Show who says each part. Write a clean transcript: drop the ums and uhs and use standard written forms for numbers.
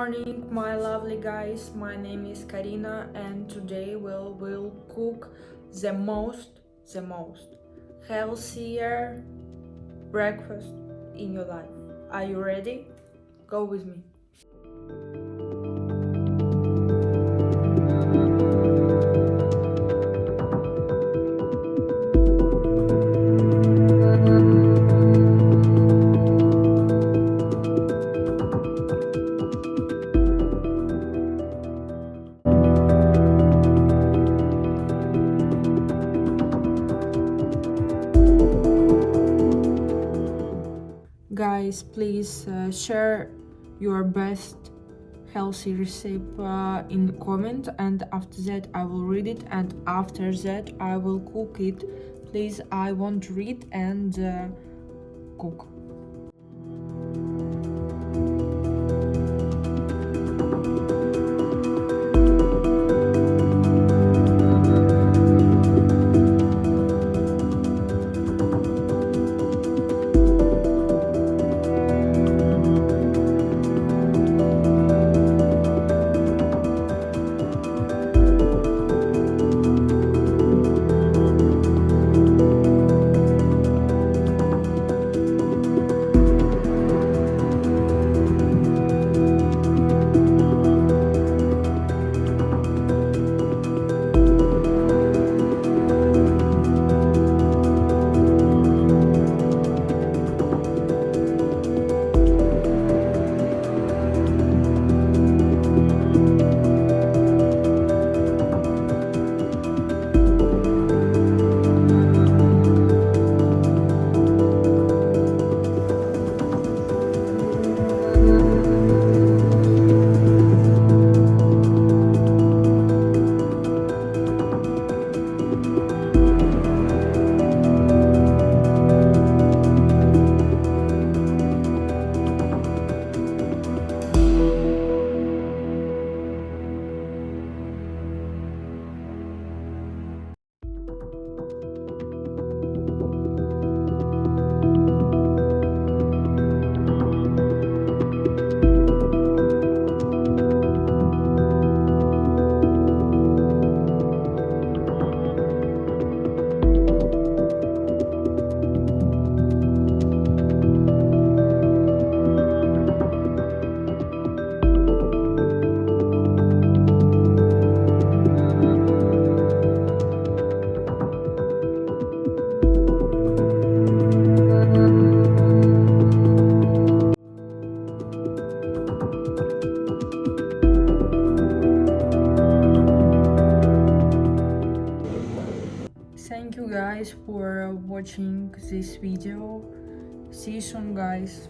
Speaker 1: morning, my lovely guys. My name is Karina, and today we'll cook the most healthier breakfast in your life. Are you ready? Go with me. Guys, please share your best healthy recipe in the comment, and after that I will read it, and after that I will cook it. Please, I won't read and cook. Thank you guys for watching this video. See you soon, guys.